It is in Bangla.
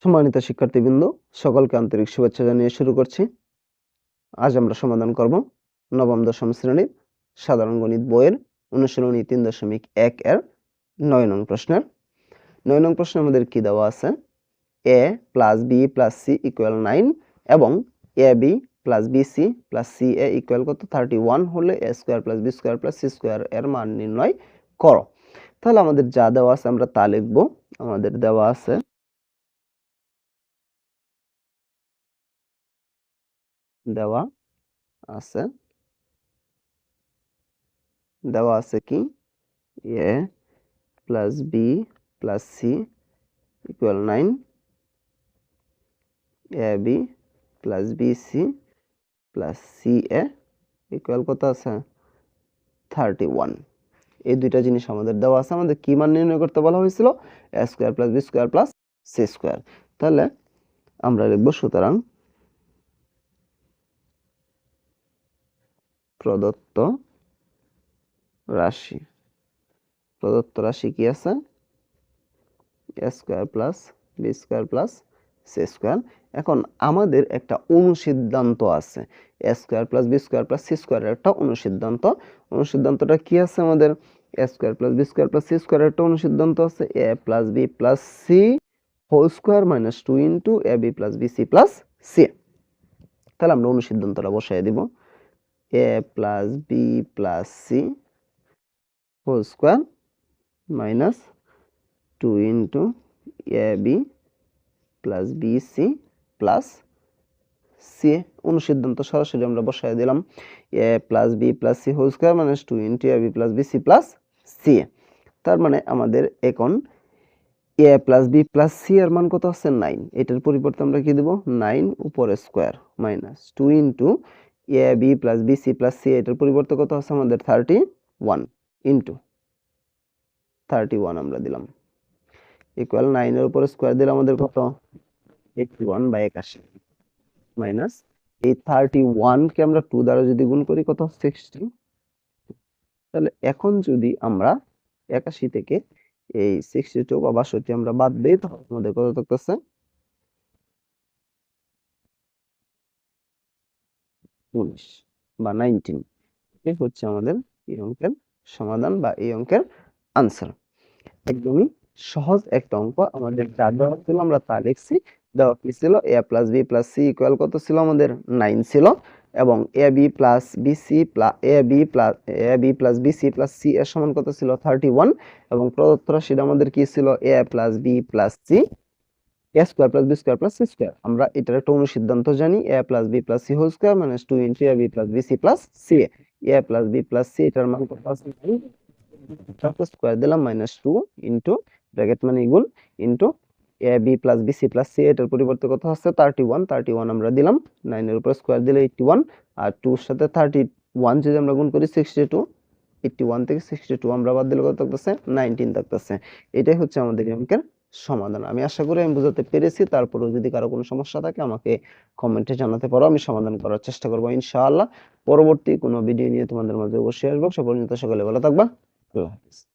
সম্মানিত শিক্ষার্থীবৃন্দ, সকলকে আন্তরিক শুভেচ্ছা জানিয়ে শুরু করছি। আজ আমরা সমাধান করব নবম দশম শ্রেণীর সাধারণ গণিত বইয়ের অনুশীলনী 3.1 এর 9 নং প্রশ্নের 9 নং প্রশ্নে আমাদের কি দেওয়া আছে? a plus b plus c equal 9 এবং ab plus bc plus ca equal কত 31 হলে a square plus b square plus c square এর মান নির্ণয় করো। তাহলে আমাদের যা দেওয়া আছে আমরা তা লিখব। আমাদের দেওয়া আছে কি a plus b plus c equal 9, ab plus bc plus ca equal কত আছে 31। এই দুইটা জিনিস আমাদের দেওয়া আছে। আমাদের কি মান নির্ণয় করতে বলা হয়েছিল? a square plus b square plus c square. তাহলে আমরা লিখব সুতরাং প্রদত্ত রাশি কি আছে? a square plus b square plus c square. এখন আমাদের একটা অনুসিদ্ধান্ত আছে, a square plus b square plus c স্কয়ারের একটা অনুসিদ্ধান্তটা কি আছে আমাদের? a square plus b square plus c স্কয়ারের একটা অনুসিদ্ধান্ত আছে a plus b plus c whole square minus 2 into ab plus bc plus c। তাহলে আমরা অনুসিদ্ধান্তটা বসায় দিব a plus b plus c whole square minus 2 into ab plus bc plus c। অনুসিদ্ধান্ত সরাসরি আমরা বসায় দিলাম a plus b plus c whole square minus 2 into ab plus bc plus c। তার মানে আমাদের এখন a plus b plus c এর মান কত আছে? 9। এটার পরিবর্তে আমরা কি দেব? 9 উপরে square minus 2 into ab plus bc plus c। এটার পরিবর্তে কত আছে আমাদের? 31 ইনটু 31 আমরা দিলাম ইকুয়াল 9 এর উপরে স্কয়ার দিলে আমাদের কত? 81/81 মাইনাস এই 31 কে আমরা 2 দ্বারা যদি গুণ করি কত? 60। তাহলে এখন যদি আমরা 81 থেকে এই 62 বা 62 আমরা বাদ দেই তাহলে আমাদের কত থাকতেছে? 19 বা 19। এই হচ্ছে আমাদের এই অঙ্কের সমাধান বা এই অঙ্কের আনসার। একদমই সহজ একটা অঙ্ক। আমাদের যা দেওয়া ছিল আমরা তা লিখছি। দেওয়া কি ছিল? a plus b plus c equal কত ছিল আমাদের? 9 ছিল এবং ab plus bc plus c এর সমান কত ছিল? 31 এবং প্রদত্ত রাশিটা আমাদের কি ছিল? a plus b plus c a square plus b square plus c square. আমরা এটার একটা অনুসিদ্ধান্ত জানি a plus b plus c whole square minus 2 into ab plus bc plus c। a plus b plus c এটার মান কত আছে? স্কয়ার দিলাম মাইনাস 2 ইনটু ব্র্যাকেট মানে গুণ into ab plus bc plus c। এটার পরিবর্তে কত আছে? 31 আমরা দিলাম। 9 এর উপর স্কয়ার দিলে 81 আর 2 এর সাথে 31 যদি আমরা গুণ করি 62। 81 থেকে 62 আমরা বাদ দিলে কত থাকতেছে? 19 থাকতেছে। এটাই হচ্ছে আমাদের অঙ্কের সমাধান। আমি আশা করি আমি বোঝাতে পেরেছি। তারপরেও যদি কারো কোনো সমস্যা থাকে আমাকে কমেন্টে জানাতে পারো, আমি সমাধান করার চেষ্টা করব ইনশাআল্লাহ। পরবর্তী কোনো ভিডিও নিয়ে তোমাদের মাঝে অবশ্যই আসবো। সে পর্যন্ত সকলে ভালো থাকবা। আল্লাহ হাফেজ।